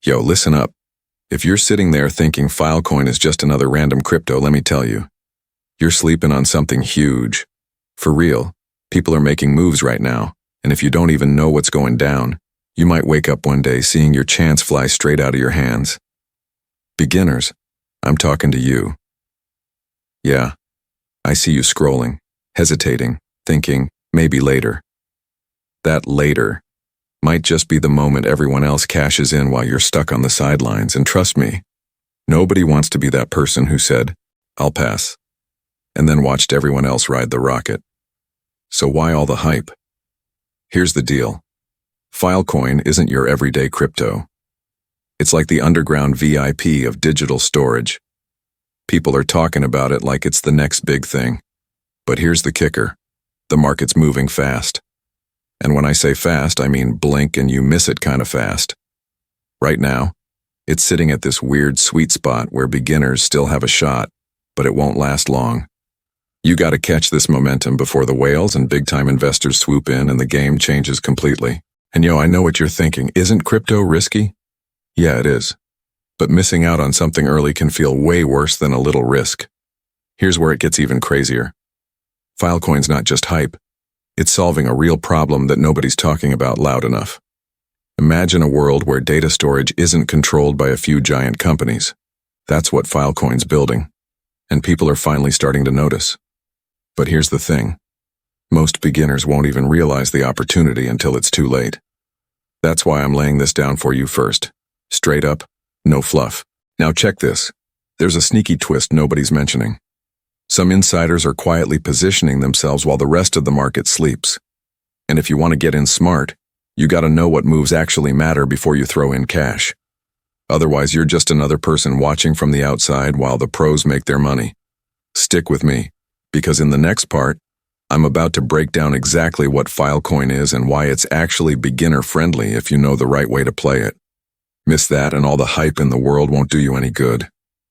Yo, listen up. If you're sitting there thinking Filecoin is just another random crypto, let me tell you, you're sleeping on something huge. For real, people are making moves right now, and if you don't even know what's going down, you might wake up one day seeing your chance fly straight out of your hands. Beginners, I'm talking to you. Yeah, I see you scrolling, hesitating, thinking, maybe later. That later might just be the moment everyone else cashes in while you're stuck on the sidelines, and trust me, nobody wants to be that person who said, "I'll pass," and then watched everyone else ride the rocket. So why all the hype? Here's the deal. Filecoin isn't your everyday crypto. It's like the underground VIP of digital storage. People are talking about it like it's the next big thing. But here's the kicker. The market's moving fast. And when I say fast, I mean blink and you miss it kind of fast. Right now, it's sitting at this weird sweet spot where beginners still have a shot, but it won't last long. You gotta catch this momentum before the whales and big-time investors swoop in and the game changes completely. And yo, I know what you're thinking. Isn't crypto risky? Yeah, it is. But missing out on something early can feel way worse than a little risk. Here's where it gets even crazier. Filecoin's not just hype. It's solving a real problem that nobody's talking about loud enough. Imagine a world where data storage isn't controlled by a few giant companies. That's what Filecoin's building. And people are finally starting to notice. But here's the thing. Most beginners won't even realize the opportunity until it's too late. That's why I'm laying this down for you first. Straight up, no fluff. Now check this. There's a sneaky twist nobody's mentioning. Some insiders are quietly positioning themselves while the rest of the market sleeps. And if you want to get in smart, you gotta know what moves actually matter before you throw in cash. Otherwise, you're just another person watching from the outside while the pros make their money. Stick with me, because in the next part, I'm about to break down exactly what Filecoin is and why it's actually beginner-friendly if you know the right way to play it. Miss that and all the hype in the world won't do you any good.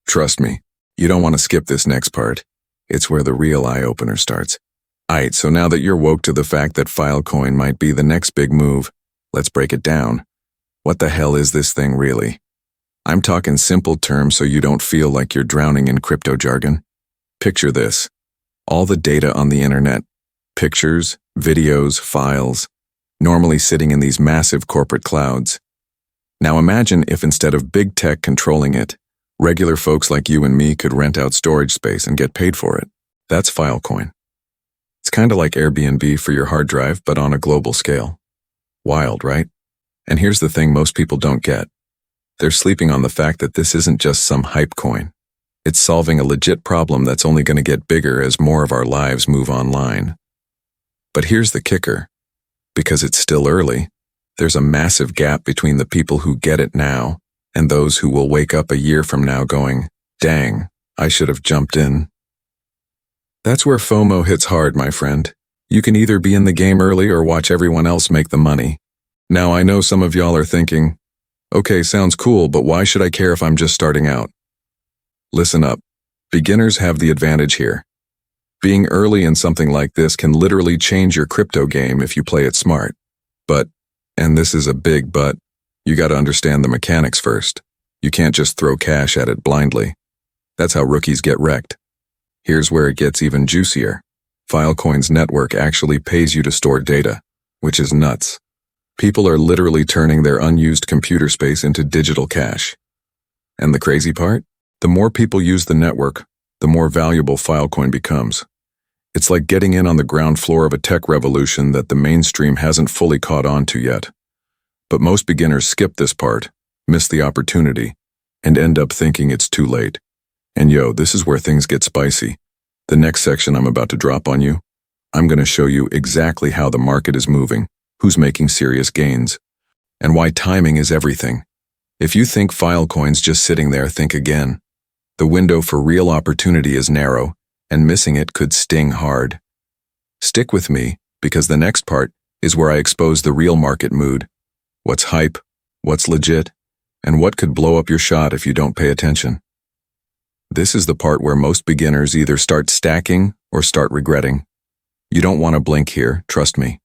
Trust me, you don't want to skip this next part. It's where the real eye-opener starts. Aight, so now that you're woke to the fact that Filecoin might be the next big move, let's break it down. What the hell is this thing really? I'm talking simple terms so you don't feel like you're drowning in crypto jargon. Picture this. All the data on the internet, pictures, videos, files, normally sitting in these massive corporate clouds. Now imagine if instead of big tech controlling it, regular folks like you and me could rent out storage space and get paid for it. That's Filecoin. It's kind of like Airbnb for your hard drive, but on a global scale. Wild, right? And here's the thing most people don't get. They're sleeping on the fact that this isn't just some hype coin. It's solving a legit problem that's only going to get bigger as more of our lives move online. But here's the kicker. Because it's still early, there's a massive gap between the people who get it now and those who will wake up a year from now going, "Dang, I should have jumped in." That's where FOMO hits hard, my friend. You can either be in the game early or watch everyone else make the money. Now I know some of y'all are thinking, okay, sounds cool, but why should I care if I'm just starting out? Listen up. Beginners have the advantage here. Being early in something like this can literally change your crypto game if you play it smart. But, and this is a big but, you gotta understand the mechanics first. You can't just throw cash at it blindly. That's how rookies get wrecked. Here's where it gets even juicier. Filecoin's network actually pays you to store data, which is nuts. People are literally turning their unused computer space into digital cash. And the crazy part? The more people use the network, the more valuable Filecoin becomes. It's like getting in on the ground floor of a tech revolution that the mainstream hasn't fully caught on to yet. But most beginners skip this part, miss the opportunity, and end up thinking it's too late. And yo, this is where things get spicy. The next section I'm about to drop on you, I'm going to show you exactly how the market is moving, who's making serious gains, and why timing is everything. If you think Filecoin's just sitting there, think again. The window for real opportunity is narrow, and missing it could sting hard. Stick with me, because the next part is where I expose the real market mood. What's hype, what's legit, and what could blow up your shot if you don't pay attention. This is the part where most beginners either start stacking or start regretting. You don't want to blink here, trust me.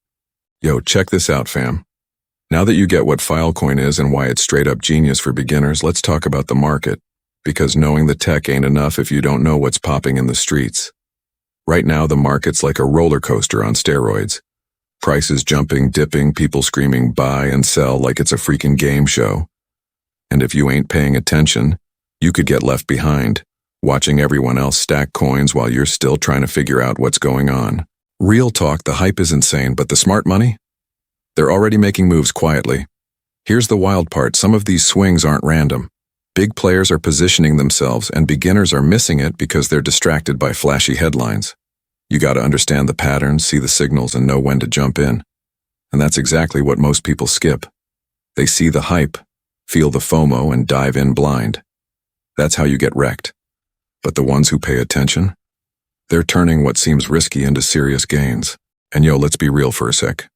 Yo, check this out, fam. Now that you get what Filecoin is and why it's straight up genius for beginners, let's talk about the market. Because knowing the tech ain't enough if you don't know what's popping in the streets. Right now, the market's like a roller coaster on steroids. Prices jumping, dipping, people screaming buy and sell like it's a freaking game show. And if you ain't paying attention, you could get left behind, watching everyone else stack coins while you're still trying to figure out what's going on. Real talk, the hype is insane, but the smart money? They're already making moves quietly. Here's the wild part, some of these swings aren't random. Big players are positioning themselves and beginners are missing it because they're distracted by flashy headlines. You gotta understand the patterns, see the signals, and know when to jump in. And that's exactly what most people skip. They see the hype, feel the FOMO, and dive in blind. That's how you get wrecked. But the ones who pay attention? They're turning what seems risky into serious gains. And let's be real for a sec.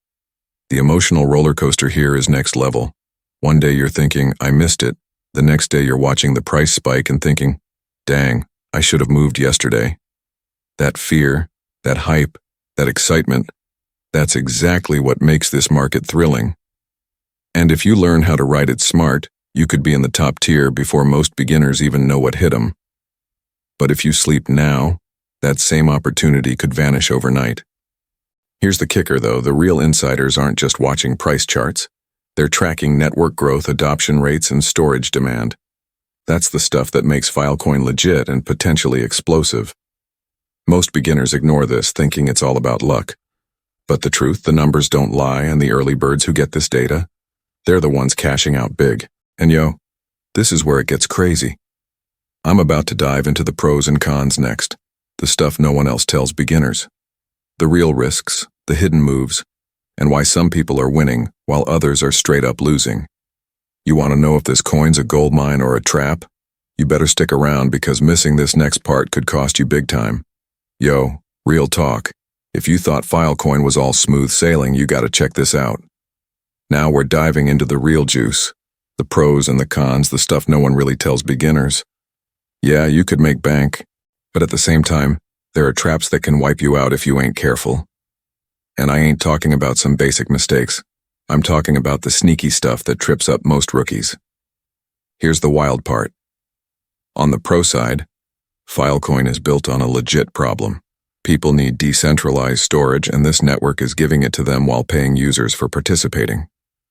The emotional roller coaster here is next level. One day you're thinking, I missed it. The next day you're watching the price spike and thinking, dang, I should have moved yesterday. That fear, that hype, that excitement, that's exactly what makes this market thrilling. And if you learn how to ride it smart, you could be in the top tier before most beginners even know what hit them. But if you sleep now, that same opportunity could vanish overnight. Here's the kicker though, the real insiders aren't just watching price charts. They're tracking network growth, adoption rates, and storage demand. That's the stuff that makes Filecoin legit and potentially explosive. Most beginners ignore this, thinking it's all about luck. But the truth, the numbers don't lie, and the early birds who get this data, they're the ones cashing out big. And this is where it gets crazy. I'm about to dive into the pros and cons next, the stuff no one else tells beginners. The real risks, the hidden moves, and why some people are winning while others are straight up losing. You want to know if this coin's a gold mine or a trap? You better stick around because missing this next part could cost you big time. Real talk. If you thought Filecoin was all smooth sailing, you gotta check this out. Now we're diving into the real juice. The pros and the cons, the stuff no one really tells beginners. Yeah, you could make bank, but at the same time, there are traps that can wipe you out if you ain't careful. And I ain't talking about some basic mistakes. I'm talking about the sneaky stuff that trips up most rookies. Here's the wild part. On the pro side, Filecoin is built on a legit problem. People need decentralized storage, and this network is giving it to them while paying users for participating.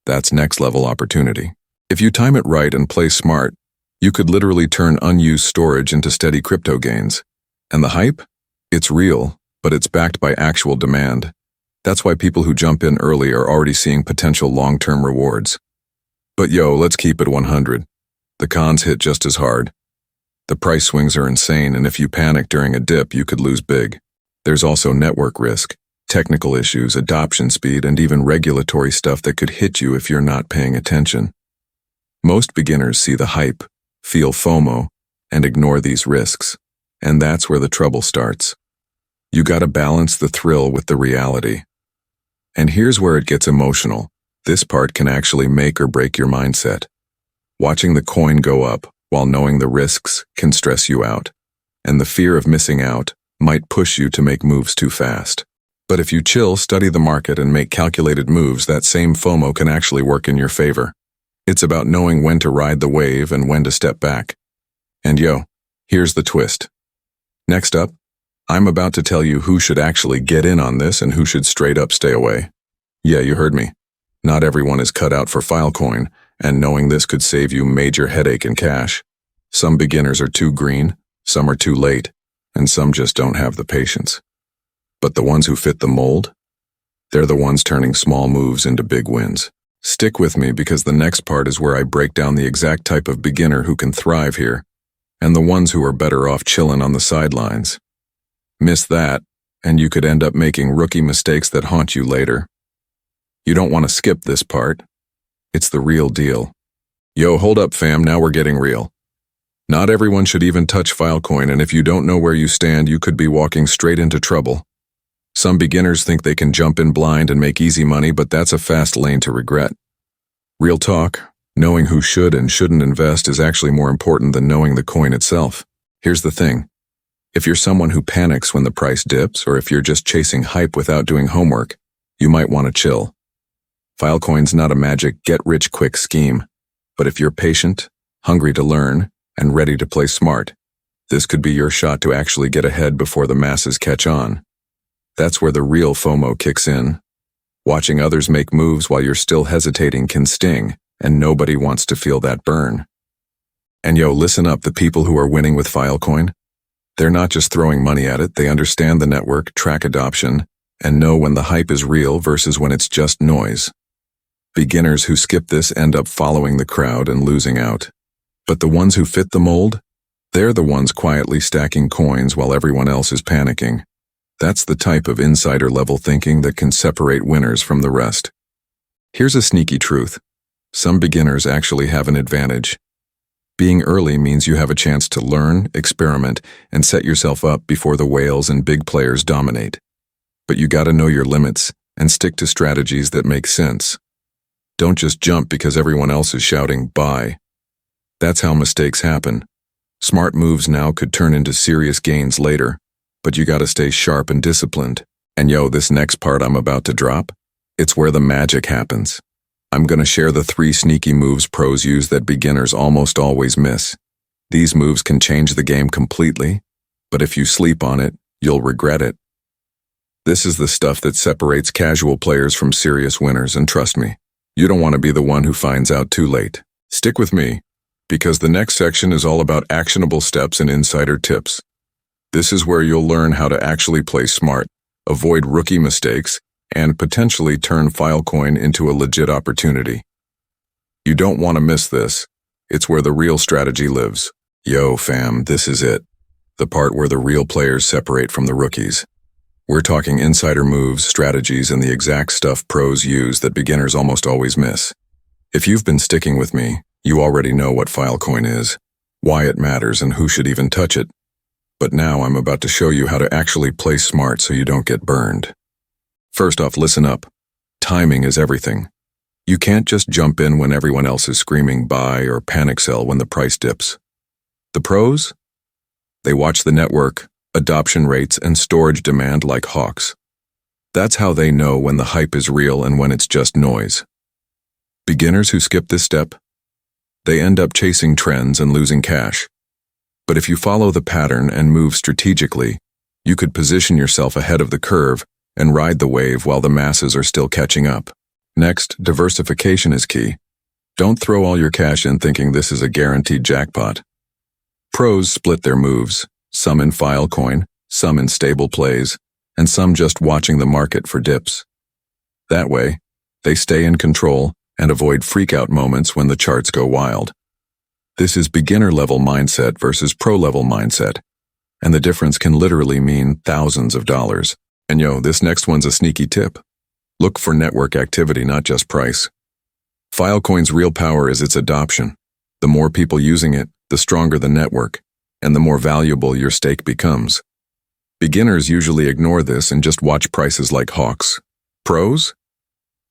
That's next-level opportunity. If you time it right and play smart, you could literally turn unused storage into steady crypto gains. And the hype? It's real, but it's backed by actual demand. That's why people who jump in early are already seeing potential long-term rewards. But let's keep it 100. The cons hit just as hard. The price swings are insane, and if you panic during a dip, you could lose big. There's also network risk, technical issues, adoption speed, and even regulatory stuff that could hit you if you're not paying attention. Most beginners see the hype, feel FOMO, and ignore these risks. And that's where the trouble starts. You gotta balance the thrill with the reality. And here's where it gets emotional. This part can actually make or break your mindset. Watching the coin go up while knowing the risks can stress you out. And the fear of missing out might push you to make moves too fast. But if you chill, study the market, and make calculated moves, that same FOMO can actually work in your favor. It's about knowing when to ride the wave and when to step back. And here's the twist. Next up, I'm about to tell you who should actually get in on this and who should straight up stay away. Yeah, you heard me. Not everyone is cut out for Filecoin, and knowing this could save you major headache and cash. Some beginners are too green, some are too late, and some just don't have the patience. But the ones who fit the mold? They're the ones turning small moves into big wins. Stick with me because the next part is where I break down the exact type of beginner who can thrive here, and the ones who are better off chilling on the sidelines. Miss that, and you could end up making rookie mistakes that haunt you later. You don't want to skip this part. It's the real deal. Hold up fam, now we're getting real. Not everyone should even touch Filecoin, and if you don't know where you stand, you could be walking straight into trouble. Some beginners think they can jump in blind and make easy money, but that's a fast lane to regret. Real talk, knowing who should and shouldn't invest is actually more important than knowing the coin itself. Here's the thing. If you're someone who panics when the price dips, or if you're just chasing hype without doing homework, you might want to chill. Filecoin's not a magic get-rich-quick scheme, but if you're patient, hungry to learn, and ready to play smart, this could be your shot to actually get ahead before the masses catch on. That's where the real FOMO kicks in. Watching others make moves while you're still hesitating can sting, and nobody wants to feel that burn. And listen up, the people who are winning with Filecoin, they're not just throwing money at it, they understand the network, track adoption, and know when the hype is real versus when it's just noise. Beginners who skip this end up following the crowd and losing out. But the ones who fit the mold, they're the ones quietly stacking coins while everyone else is panicking. That's the type of insider-level thinking that can separate winners from the rest. Here's a sneaky truth. Some beginners actually have an advantage. Being early means you have a chance to learn, experiment, and set yourself up before the whales and big players dominate. But you gotta know your limits and stick to strategies that make sense. Don't just jump because everyone else is shouting, buy. That's how mistakes happen. Smart moves now could turn into serious gains later, but you gotta stay sharp and disciplined. And this next part I'm about to drop, it's where the magic happens. I'm gonna share the 3 sneaky moves pros use that beginners almost always miss. These moves can change the game completely, but if you sleep on it, you'll regret it. This is the stuff that separates casual players from serious winners, and trust me, you don't want to be the one who finds out too late. Stick with me, because the next section is all about actionable steps and insider tips. This is where you'll learn how to actually play smart, avoid rookie mistakes, and potentially turn Filecoin into a legit opportunity. You don't want to miss this. It's where the real strategy lives. Fam, this is it. The part where the real players separate from the rookies. We're talking insider moves, strategies, and the exact stuff pros use that beginners almost always miss. If you've been sticking with me, you already know what Filecoin is, why it matters, and who should even touch it. But now I'm about to show you how to actually play smart so you don't get burned. First off, listen up. Timing is everything. You can't just jump in when everyone else is screaming buy or panic sell when the price dips. The pros? They watch the network, adoption rates, and storage demand like hawks. That's how they know when the hype is real and when it's just noise. Beginners who skip this step, they end up chasing trends and losing cash. But if you follow the pattern and move strategically, you could position yourself ahead of the curve and ride the wave while the masses are still catching up. Next, diversification is key. Don't throw all your cash in thinking this is a guaranteed jackpot. Pros split their moves, some in Filecoin, some in stable plays, and some just watching the market for dips. That way, they stay in control and avoid freakout moments when the charts go wild. This is beginner-level mindset versus pro-level mindset, and the difference can literally mean thousands of dollars. And this next one's a sneaky tip. Look for network activity, not just price. Filecoin's real power is its adoption. The more people using it, the stronger the network, and the more valuable your stake becomes. Beginners usually ignore this and just watch prices like hawks. Pros?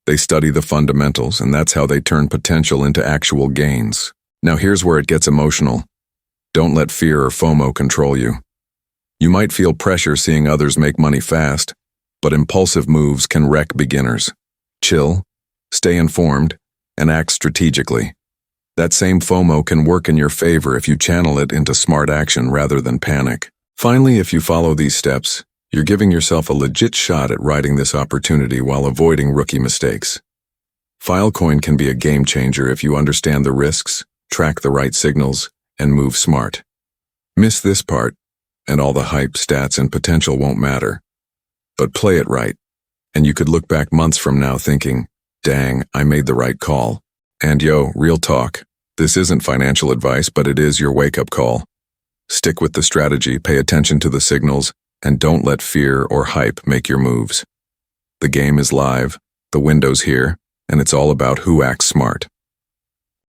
They study the fundamentals, and that's how they turn potential into actual gains. Now here's where it gets emotional. Don't let fear or FOMO control you. You might feel pressure seeing others make money fast, but impulsive moves can wreck beginners. Chill, stay informed, and act strategically. That same FOMO can work in your favor if you channel it into smart action rather than panic. Finally, if you follow these steps, you're giving yourself a legit shot at riding this opportunity while avoiding rookie mistakes. Filecoin can be a game changer if you understand the risks, track the right signals, and move smart. Miss this part, and all the hype, stats, and potential won't matter. But play it right, and you could look back months from now thinking, dang, I made the right call. And real talk, this isn't financial advice, but it is your wake-up call. Stick with the strategy, pay attention to the signals, and don't let fear or hype make your moves. The game is live, the window's here, and it's all about who acts smart.